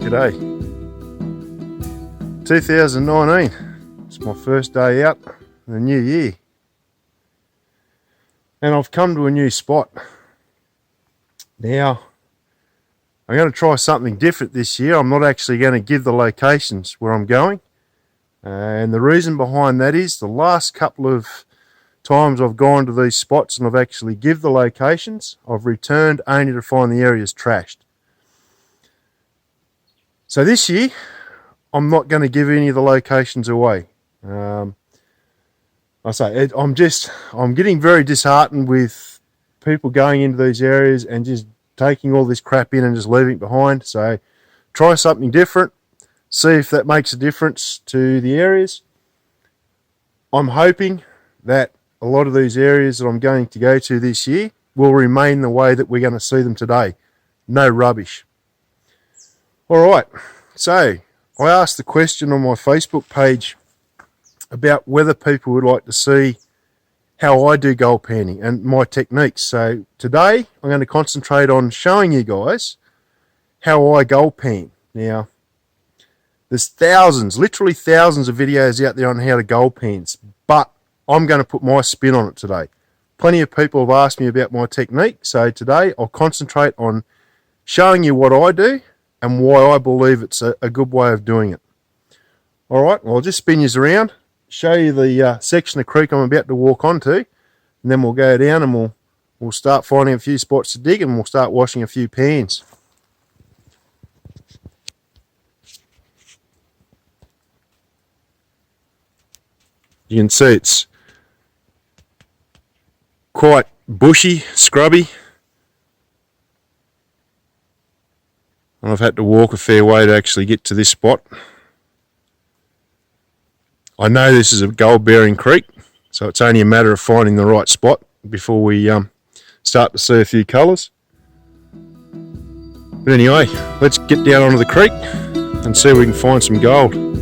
G'day. 2019. It's my first day out in the new year. And I've come to a new spot. Now, I'm going to try something different this year. I'm not actually going to give the locations where I'm going. And the reason behind that is the last couple of times I've gone to these spots and I've actually give the locations, I've returned only to find the areas trashed. So this year, I'm not going to give any of the locations away. I'm getting very disheartened with people going into these areas and just taking all this crap in and just leaving it behind. So try something different, see if that makes a difference to the areas. I'm hoping that a lot of these areas that I'm going to go to this year will remain the way that we're going to see them today. No rubbish. All right, so I asked the question on my Facebook page about whether people would like to see how I do gold panning and my techniques. So today I'm going to concentrate on showing you guys how I gold pan. Now, there's thousands, literally thousands of videos out there on how to gold pans, but I'm going to put my spin on it today. Plenty of people have asked me about my technique, so today I'll concentrate on showing you what I do and why I believe it's a good way of doing it. All right, well, I'll just spin you around, show you the section of creek I'm about to walk onto, and then we'll go down and we'll start finding a few spots to dig and we'll start washing a few pans. You can see it's quite bushy, scrubby, and I've had to walk a fair way to actually get to this spot. I know this is a gold bearing creek, so it's only a matter of finding the right spot before we start to see a few colours. But anyway, let's get down onto the creek and see if we can find some gold.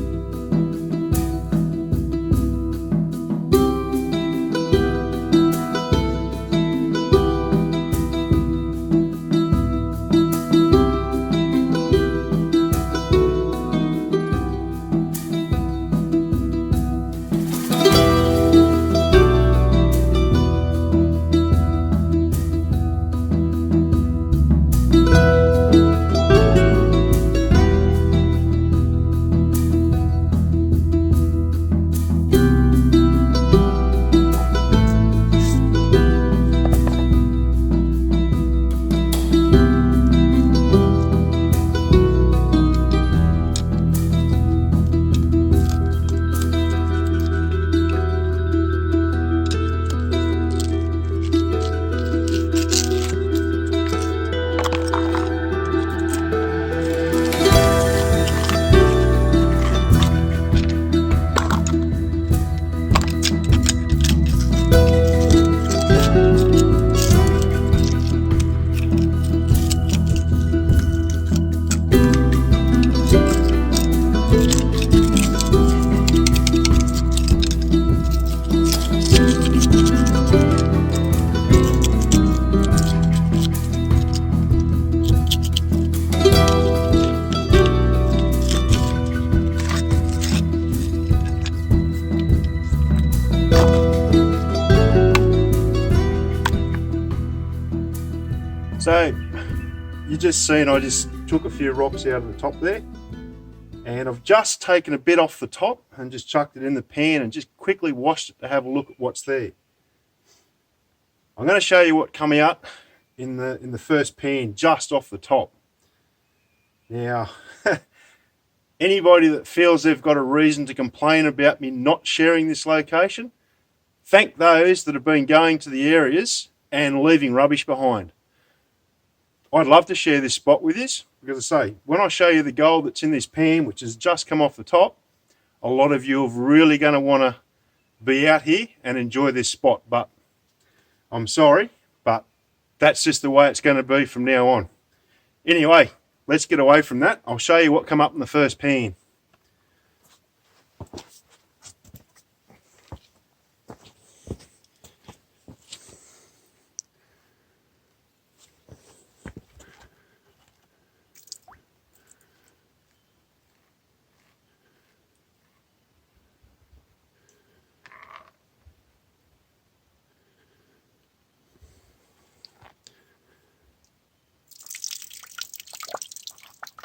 So, you just seen I just took a few rocks out of the top there, and I've just taken a bit off the top and just chucked it in the pan and just quickly washed it to have a look at what's there. I'm going to show you what come out in the first pan just off the top. Now, anybody that feels they've got a reason to complain about me not sharing this location, thank those that have been going to the areas and leaving rubbish behind. I'd love to share this spot with you because I say, when I show you the gold that's in this pan, which has just come off the top, a lot of you are really going to want to be out here and enjoy this spot. But I'm sorry, but that's just the way it's going to be from now on. Anyway, let's get away from that. I'll show you what come up in the first pan.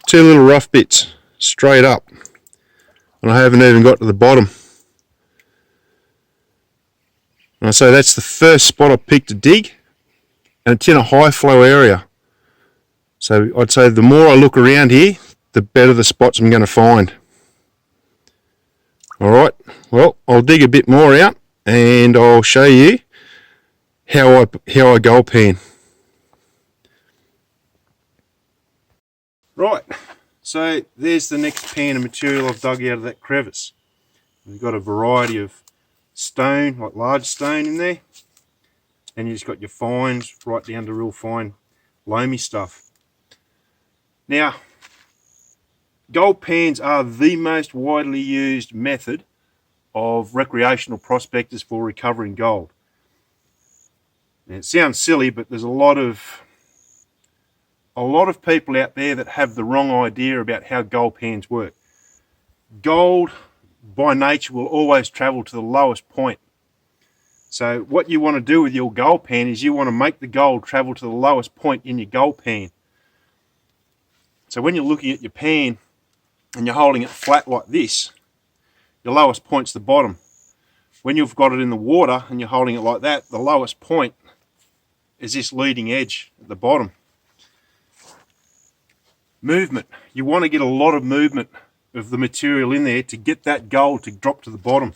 two little rough bits straight up, and I haven't even got to the bottom. And so that's the first spot I picked to dig, and it's in a high flow area. So I'd say the more I look around here, the better the spots I'm going to find. Alright, well, I'll dig a bit more out and I'll show you how I gold pan. Right, so there's the next pan of material I've dug out of that crevice. We've got a variety of stone, like large stone in there, and you've just got your fines right down to real fine loamy stuff. Now, gold pans are the most widely used method of recreational prospectors for recovering gold. Now, it sounds silly, but there's a lot of people out there that have the wrong idea about how gold pans work. Gold, by nature, will always travel to the lowest point. So what you want to do with your gold pan is you want to make the gold travel to the lowest point in your gold pan. So when you're looking at your pan and you're holding it flat like this, your lowest point's the bottom. When you've got it in the water and you're holding it like that, the lowest point is this leading edge at the bottom. Movement. You want to get a lot of movement of the material in there to get that gold to drop to the bottom.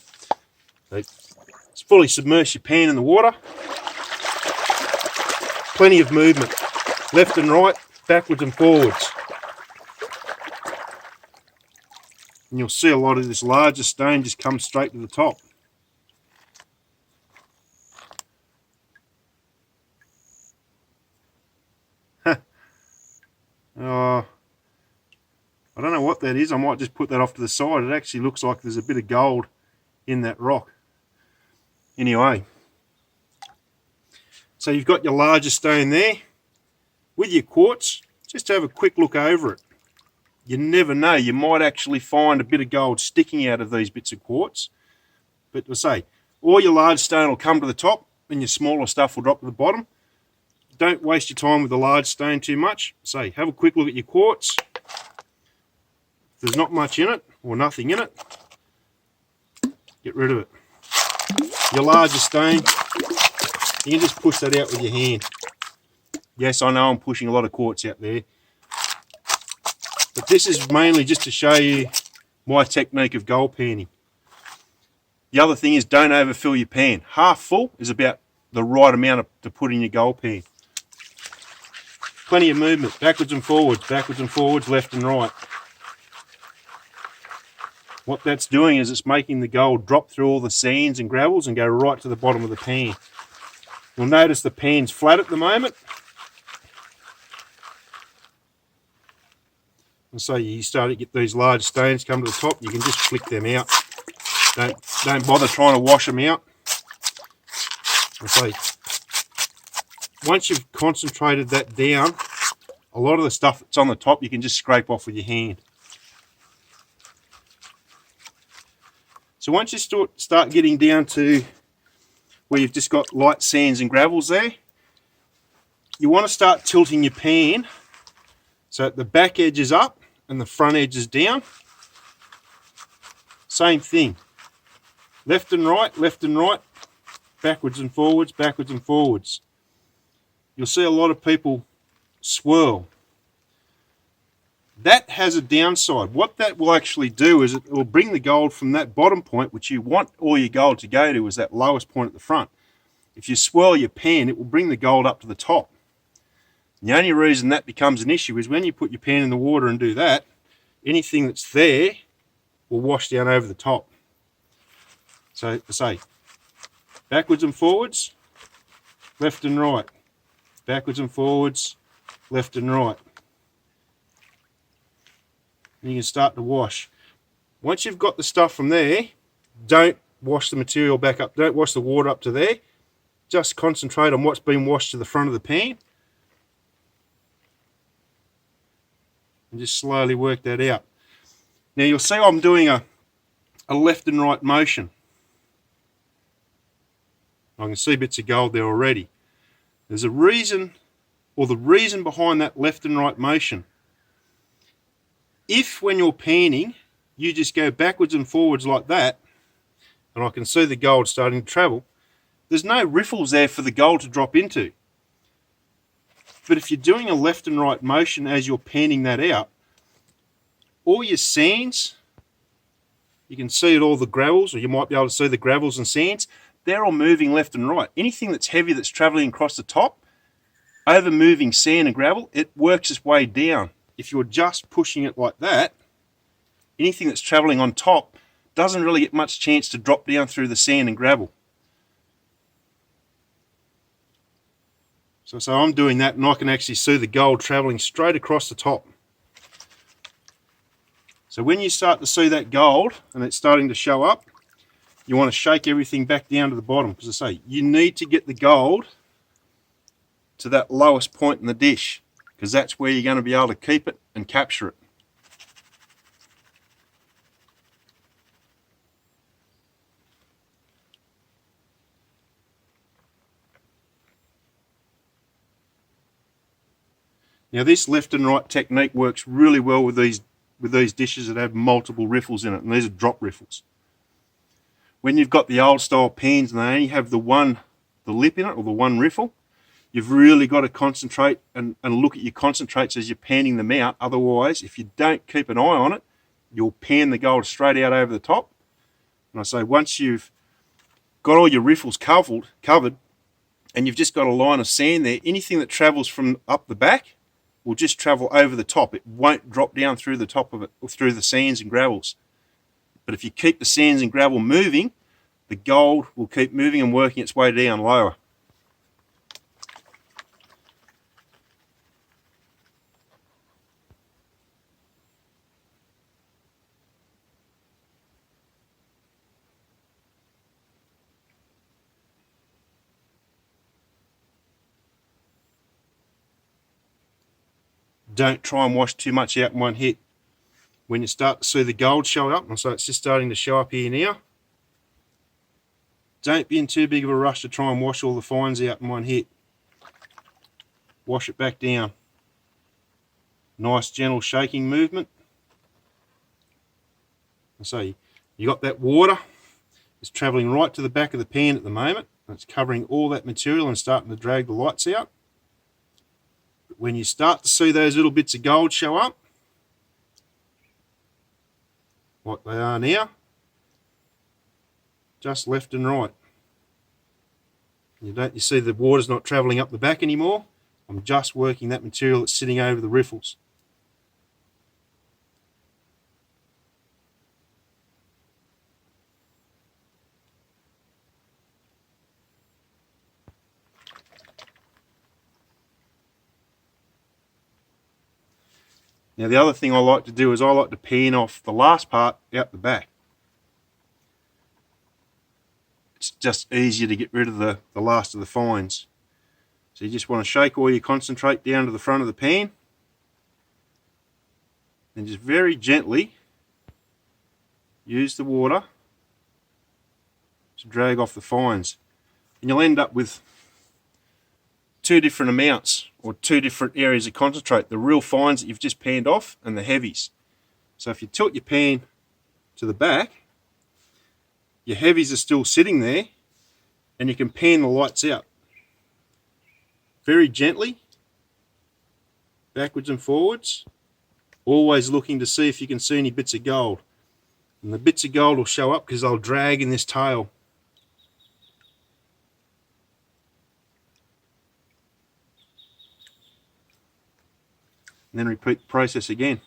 So just fully submerge your pan in the water. Plenty of movement, left and right, backwards and forwards. And you'll see a lot of this larger stone just come straight to the top. I don't know what that is. I might just put that off to the side. It actually looks like there's a bit of gold in that rock. Anyway, so you've got your larger stone there. With your quartz, just have a quick look over it. You never know, you might actually find a bit of gold sticking out of these bits of quartz. But I say, all your large stone will come to the top and your smaller stuff will drop to the bottom. Don't waste your time with the large stone too much. Say, have a quick look at your quartz. If there's not much in it or nothing in it, get rid of it. Your larger stone, you can just push that out with your hand. Yes, I know I'm pushing a lot of quartz out there. But this is mainly just to show you my technique of gold panning. The other thing is don't overfill your pan. Half full is about the right amount to put in your gold pan. Plenty of movement, backwards and forwards, left and right. What that's doing is it's making the gold drop through all the sands and gravels and go right to the bottom of the pan. You'll notice the pan's flat at the moment. And so you start to get these large stones come to the top, you can just flick them out. Don't bother trying to wash them out. And so once you've concentrated that down, a lot of the stuff that's on the top you can just scrape off with your hand. So once you start getting down to where you've just got light sands and gravels there, you want to start tilting your pan so the back edge is up and the front edge is down. Same thing. Left and right, backwards and forwards. You'll see a lot of people swirl. That has a downside. What that will actually do is it will bring the gold from that bottom point, which you want all your gold to go to, is that lowest point at the front. If you swirl your pan, it will bring the gold up to the top. The only reason that becomes an issue is when you put your pan in the water and do that, anything that's there will wash down over the top. So I say, backwards and forwards, left and right. Backwards and forwards, left and right. And you can start to wash. Once you've got the stuff from there, don't wash the material back up. Don't wash the water up to there. Just concentrate on what's been washed to the front of the pan. And just slowly work that out. Now you'll see I'm doing a left and right motion. I can see bits of gold there already. There's a reason, or the reason behind that left and right motion If when you're panning, you just go backwards and forwards like that, and I can see the gold starting to travel, there's no riffles there for the gold to drop into. But if you're doing a left and right motion as you're panning that out, all your sands, you can see it, all the gravels, or you might be able to see the gravels and sands, they're all moving left and right. Anything that's heavy that's traveling across the top, over moving sand and gravel, it works its way down. If you're just pushing it like that, anything that's traveling on top doesn't really get much chance to drop down through the sand and gravel. So I'm doing that, and I can actually see the gold traveling straight across the top. So when you start to see that gold and it's starting to show up, you want to shake everything back down to the bottom, because I say you need to get the gold to that lowest point in the dish, because that's where you're going to be able to keep it and capture it. Now this left and right technique works really well with these dishes that have multiple riffles in it, and these are drop riffles. When you've got the old style pans and they only have the lip in it, or the one riffle, you've really got to concentrate and look at your concentrates as you're panning them out. Otherwise, if you don't keep an eye on it, you'll pan the gold straight out over the top. And I say once you've got all your riffles covered, and you've just got a line of sand there, anything that travels from up the back will just travel over the top. It won't drop down through the top of it, or through the sands and gravels. But if you keep the sands and gravel moving, the gold will keep moving and working its way down lower. Don't try and wash too much out in one hit. When you start to see the gold show up, and so it's just starting to show up here now, don't be in too big of a rush to try and wash all the fines out in one hit. Wash it back down. Nice gentle shaking movement. And so you got that water, it's travelling right to the back of the pan at the moment, and it's covering all that material and starting to drag the lights out. But when you start to see those little bits of gold show up, like they are now, just left and right. You see the water's not travelling up the back anymore. I'm just working that material that's sitting over the riffles. Now the other thing I like to do is I like to pan off the last part out the back. It's just easier to get rid of the last of the fines. So you just want to shake all your concentrate down to the front of the pan, and just very gently use the water to drag off the fines. And you'll end up with two different amounts, or two different areas of concentrate: the real fines that you've just panned off and the heavies. So if you tilt your pan to the back, your heavies are still sitting there, and you can pan the lights out very gently, backwards and forwards, always looking to see if you can see any bits of gold. And the bits of gold will show up because they'll drag in this tail. And then repeat the process again.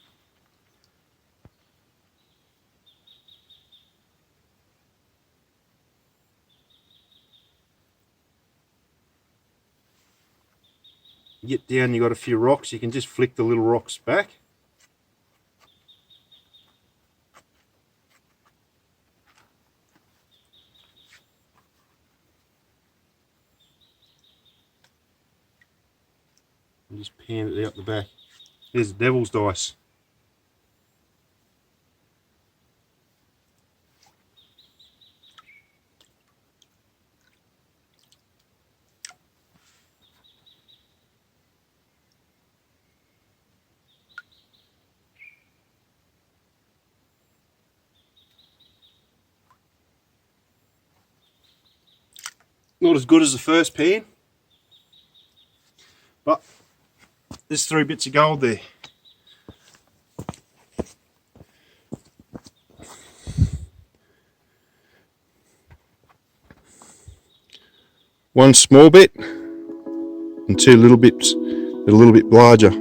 You get down, you've got a few rocks, you can just flick the little rocks back. And just pan it out the back. There's the devil's dice. Not as good as the first pan, but there's 3 bits of gold there. One small bit and 2 little bits that are a little bit larger.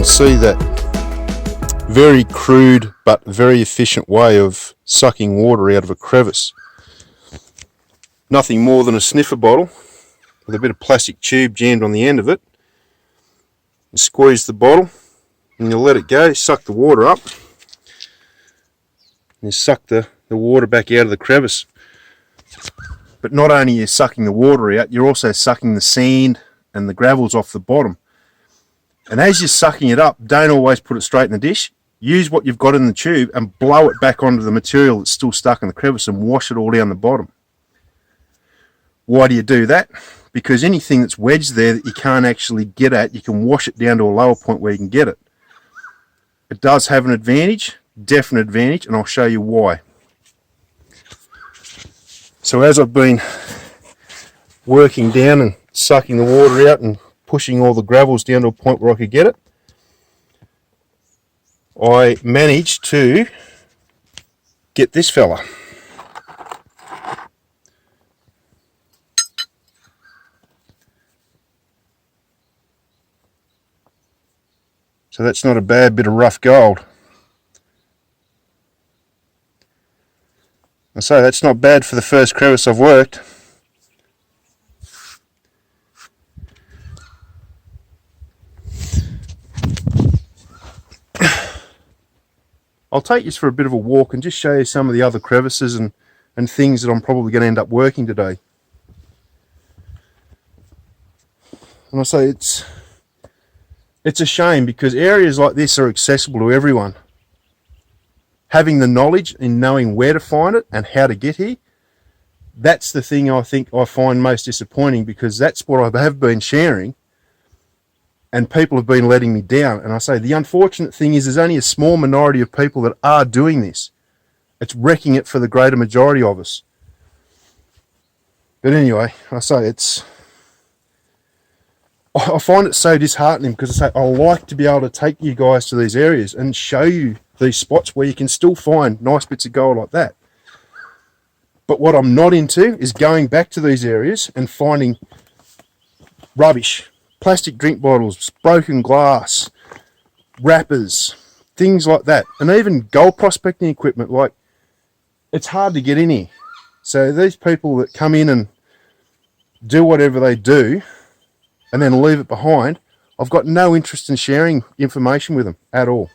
See that very crude but very efficient way of sucking water out of a crevice. Nothing more than a sniffer bottle with a bit of plastic tube jammed on the end of it. You squeeze the bottle and you let it go, suck the water up, and you suck the water back out of the crevice. But not only are you sucking the water out, you're also sucking the sand and the gravels off the bottom. And as you're sucking it up, don't always put it straight in the dish. Use what you've got in the tube and blow it back onto the material that's still stuck in the crevice and wash it all down the bottom. Why do you do that? Because anything that's wedged there that you can't actually get at, you can wash it down to a lower point where you can get it. It does have an advantage, definite advantage, and I'll show you why. So as I've been working down and sucking the water out and pushing all the gravels down to a point where I could get it, I managed to get this fella. So that's not a bad bit of rough gold. I say that's not bad for the first crevice I've worked. I'll take you for a bit of a walk and just show you some of the other crevices and things that I'm probably going to end up working today. And I say it's a shame because areas like this are accessible to everyone. Having the knowledge and knowing where to find it and how to get here, that's the thing I think I find most disappointing, because that's what I have been sharing and people have been letting me down. And I say the unfortunate thing is there's only a small minority of people that are doing this. It's wrecking it for the greater majority of us. But anyway, I say I find it so disheartening, because I say I like to be able to take you guys to these areas and show you these spots where you can still find nice bits of gold like that. But what I'm not into is going back to these areas and finding rubbish, plastic drink bottles, broken glass, wrappers, things like that. And even gold prospecting equipment, like, it's hard to get in here. So these people that come in and do whatever they do and then leave it behind, I've got no interest in sharing information with them at all.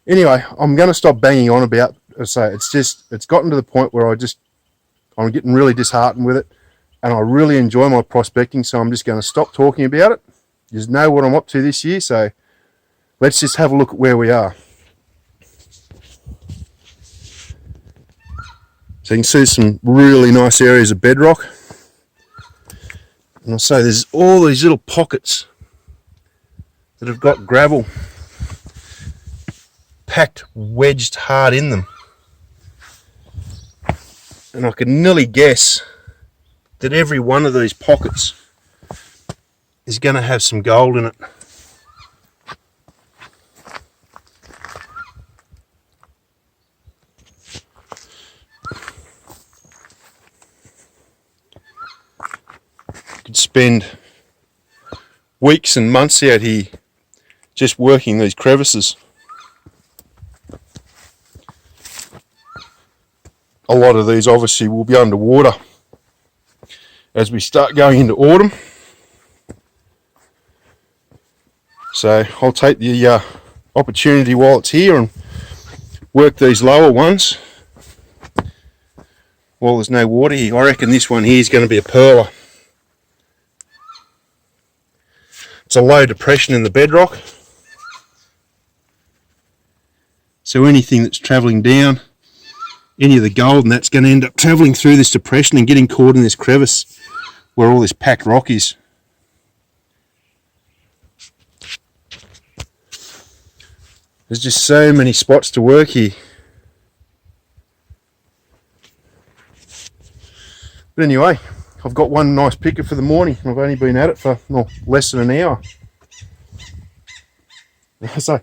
Anyway, I'm going to stop banging on about it. So it's gotten to the point where I'm getting really disheartened with it, and I really enjoy my prospecting, so I'm just going to stop talking about it. You just know what I'm up to this year, so let's just have a look at where we are. So you can see some really nice areas of bedrock. And I'll say there's all these little pockets that have got gravel packed, wedged hard in them. And I can nearly guess that every one of these pockets is going to have some gold in it. Could spend weeks and months out here just working these crevices. A lot of these obviously will be underwater as we start going into autumn. So I'll take the opportunity while it's here and work these lower ones while there's no water here. I reckon this one here is going to be a perler. It's a low depression in the bedrock, so anything that's travelling down, any of the gold, and that's going to end up travelling through this depression and getting caught in this crevice where all this packed rock is. There's just so many spots to work here. But anyway, I've got one nice picker for the morning. I've only been at it for less than an hour. So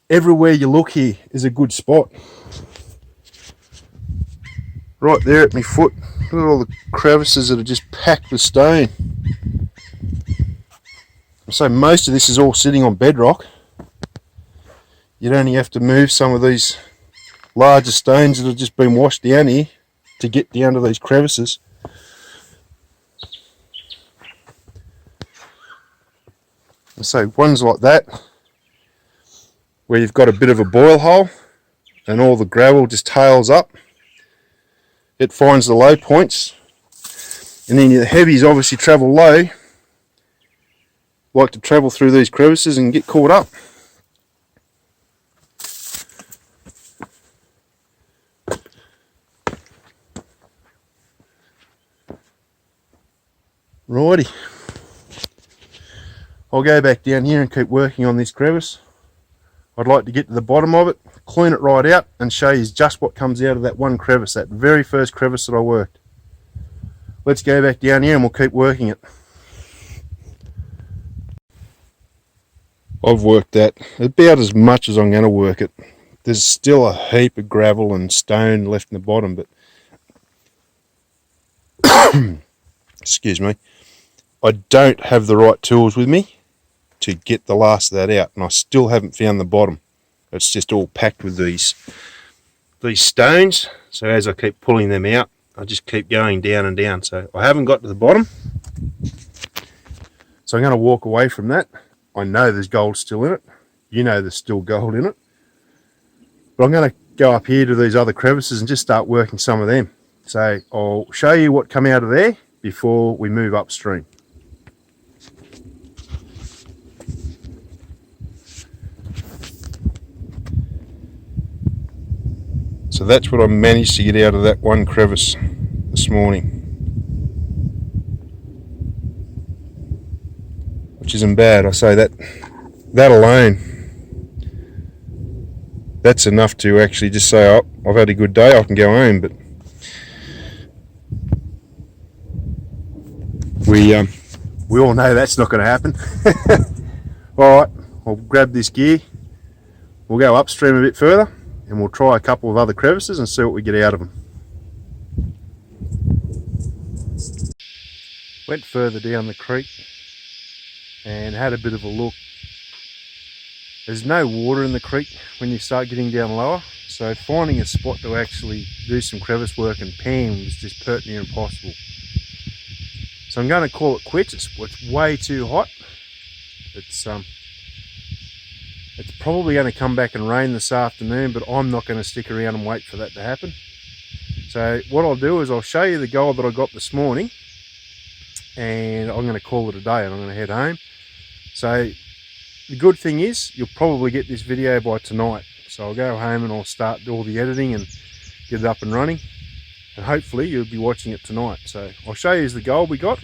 everywhere you look here is a good spot. Right there at my foot, look at all the crevices that are just packed with stone. So most of this is all sitting on bedrock. You'd only have to move some of these larger stones that have just been washed down here to get down to these crevices. So ones like that, where you've got a bit of a boil hole and all the gravel just tails up, it finds the low points, and then the heavies obviously travel low, like to travel through these crevices and get caught up. Righty, I'll go back down here and keep working on this crevice. I'd like to get to the bottom of it, clean it right out, and show you just what comes out of that one crevice, that very first crevice that I worked. Let's go back down here and we'll keep working it. I've worked that about as much as I'm going to work it. There's still a heap of gravel and stone left in the bottom, but excuse me, I don't have the right tools with me to get the last of that out, and I still haven't found the bottom. It's just all packed with these stones, so as I keep pulling them out, I just keep going down and down. So I haven't got to the bottom, so I'm going to walk away from that. I know there's gold still in it. You know there's still gold in it. But I'm going to go up here to these other crevices and just start working some of them. So I'll show you what come out of there before we move upstream. So that's what I managed to get out of that one crevice this morning, which isn't bad. I say that alone, that's enough to actually just say, oh, I've had a good day, I can go home. But we all know that's not going to happen. All right, I'll grab this gear, we'll go upstream a bit further, and we'll try a couple of other crevices and see what we get out of them. Went further down the creek and had a bit of a look There's no water in the creek when you start getting down lower, so finding a spot to actually do some crevice work and pan was just pert near impossible. So I'm going to call it quits. It's way too hot. It's probably going to come back and rain this afternoon, but I'm not going to stick around and wait for that to happen. So what I'll do is I'll show you the gold that I got this morning, and I'm going to call it a day and I'm going to head home. So the good thing is you'll probably get this video by tonight. So I'll go home and I'll start all the editing and get it up and running. And hopefully you'll be watching it tonight. So I'll show you the gold we got,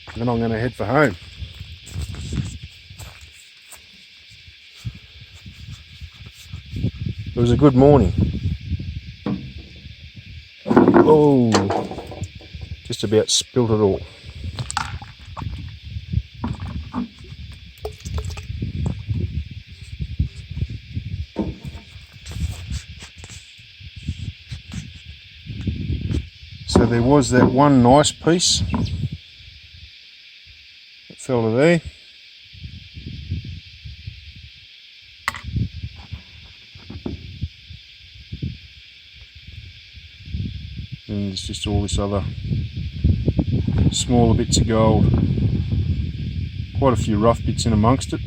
and then I'm going to head for home. It was a good morning. Oh, just about spilt it all. So there was that one nice piece that fell to there. And there's just all this other smaller bits of gold. Quite a few rough bits in amongst it.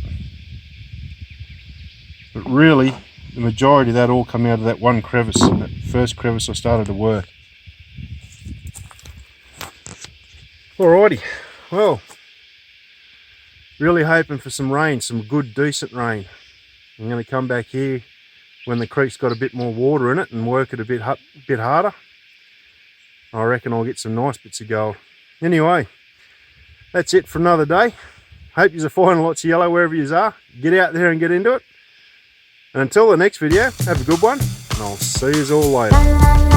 But really, the majority of that all come out of that one crevice, that first crevice I started to work. Alrighty, well, really hoping for some rain, some good decent rain. I'm going to come back here when the creek's got a bit more water in it and work it a bit harder. I reckon I'll get some nice bits of gold. Anyway, that's it for another day. Hope you're finding lots of yellow wherever you are. Get out there and get into it. And until the next video, have a good one, and I'll see you all later.